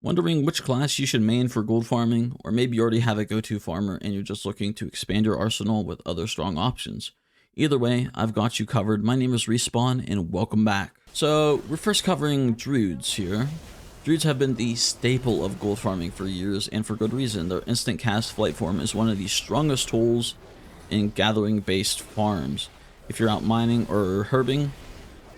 Wondering which class you should main for gold farming, or maybe you already have a go-to farmer and you're just looking to expand your arsenal with other strong options. Either way, I've got you covered. My name is Respawn and welcome back. So we're first covering Druids here. Druids have been the staple of gold farming for years, and for good reason. Their instant cast flight form is one of the strongest tools in gathering based farms. If you're out mining or herbing,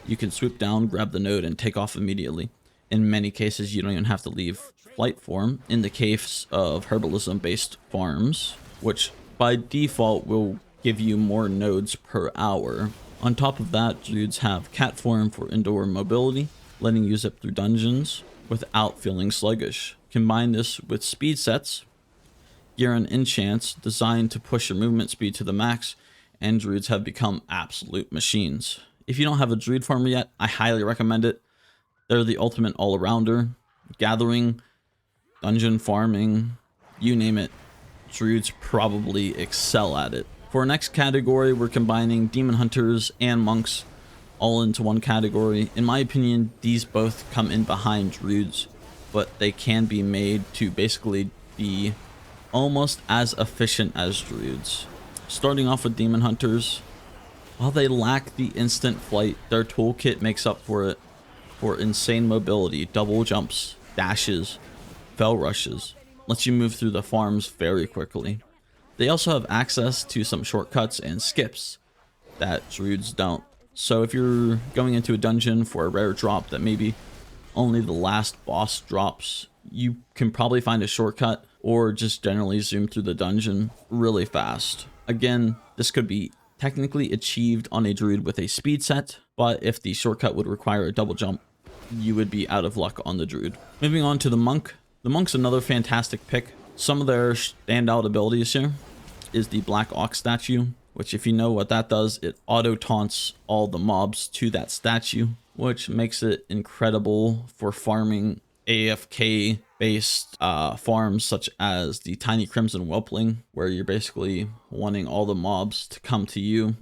you can swoop down, grab the node, and take off immediately. In many cases, you don't even have to leave flight form. In the case of herbalism-based farms, which by default will give you more nodes per hour. On top of that, Druids have cat form for indoor mobility, letting you zip through dungeons without feeling sluggish. Combine this with speed sets, gear and enchants designed to push your movement speed to the max, and Druids have become absolute machines. If you don't have a Druid farmer yet, I highly recommend it. They're the ultimate all-arounder. Gathering, dungeon farming, you name it, Druids probably excel at it. For our next category, we're combining demon hunters and monks all into one category. In my opinion, these both come in behind Druids, but they can be made to basically be almost as efficient as Druids. Starting off with demon hunters, while they lack the instant flight, their toolkit makes up for it for insane mobility, double jumps, dashes, fell rushes, lets you move through the farms very quickly. They also have access to some shortcuts and skips that Druids don't. So if you're going into a dungeon for a rare drop that maybe only the last boss drops, you can probably find a shortcut or just generally zoom through the dungeon really fast. Again, this could be technically achieved on a Druid with a speed set, but if the shortcut would require a double jump, you would be out of luck on the Druid. Moving on to the Monk. The Monk's another fantastic pick. Some of their standout abilities here is the Black Ox statue, which if you know what that does, it auto taunts all the mobs to that statue, which makes it incredible for farming AFK based farms such as the Tiny Crimson Whelpling, where you're basically wanting all the mobs to come to you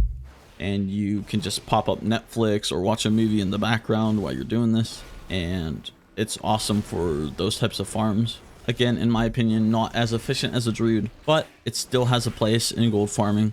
and you can just pop up Netflix or watch a movie in the background while you're doing this, and it's awesome for those types of farms. Again, in my opinion, not as efficient as a Druid, but it still has a place in gold farming,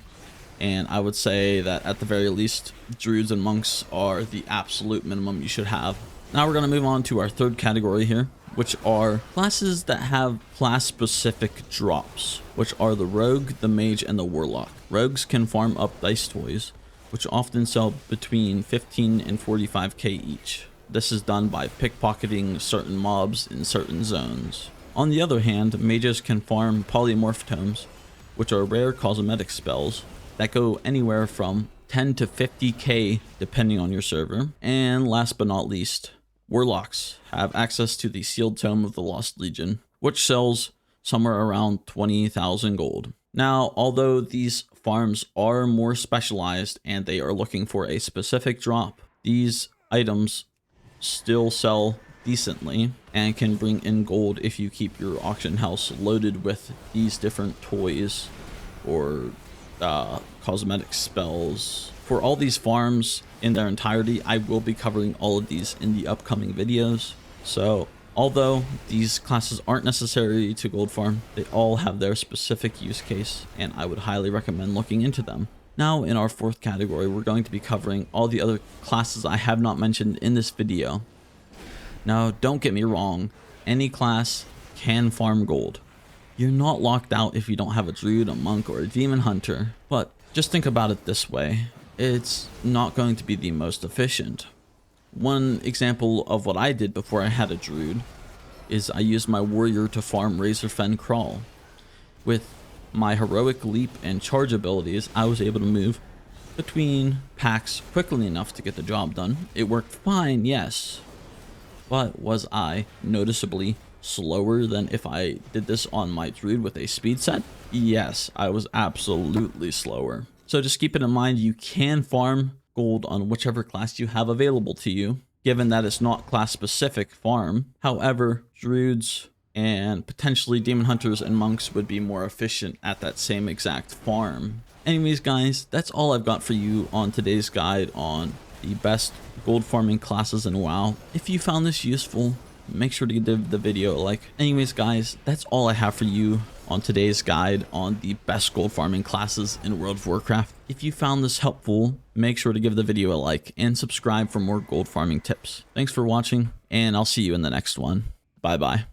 and I would say that at the very least, Druids and Monks are the absolute minimum you should have. Now we're going to move on to our third category here, which are classes that have class-specific drops, which are the Rogue, the Mage, and the Warlock. Rogues can farm up dice toys, which often sell between 15 and 45k each. This is done by pickpocketing certain mobs in certain zones. On the other hand, mages can farm polymorph tomes, which are rare cosmetic spells that go anywhere from 10 to 50k depending on your server. And last but not least, Warlocks have access to the Sealed Tome of the Lost Legion, which sells somewhere around 20,000 gold. Now, although these farms are more specialized and they are looking for a specific drop, these items still sell decently and can bring in gold if you keep your auction house loaded with these different toys or cosmetic spells. For all these farms in their entirety, I will be covering all of these in the upcoming videos. So although these classes aren't necessary to gold farm, they all have their specific use case, and I would highly recommend looking into them. Now in our fourth category, we're going to be covering all the other classes I have not mentioned in this video. Now don't get me wrong, any class can farm gold. You're not locked out if you don't have a Druid, a Monk, or a Demon Hunter, but just think about it this way. It's not going to be the most efficient. One example of what I did before I had a Druid is I used my warrior to farm Razorfen Crawl. With my heroic leap and charge abilities, I was able to move between packs quickly enough to get the job done. It worked fine, yes, but was I noticeably slower than if I did this on my Druid with a speed set? Yes, I was absolutely slower. So just keep it in mind, you can farm gold on whichever class you have available to you, given that it's not class specific farm. However, Druids and potentially Demon Hunters and Monks would be more efficient at that same exact farm. Anyways guys, that's all I've got for you on today's guide on the best gold farming classes in WoW. If you found this useful, make sure to give the video a like. Anyways, guys, that's all I have for you on today's guide on the best gold farming classes in World of Warcraft. If you found this helpful, make sure to give the video a like and subscribe for more gold farming tips. Thanks for watching, and I'll see you in the next one. Bye bye.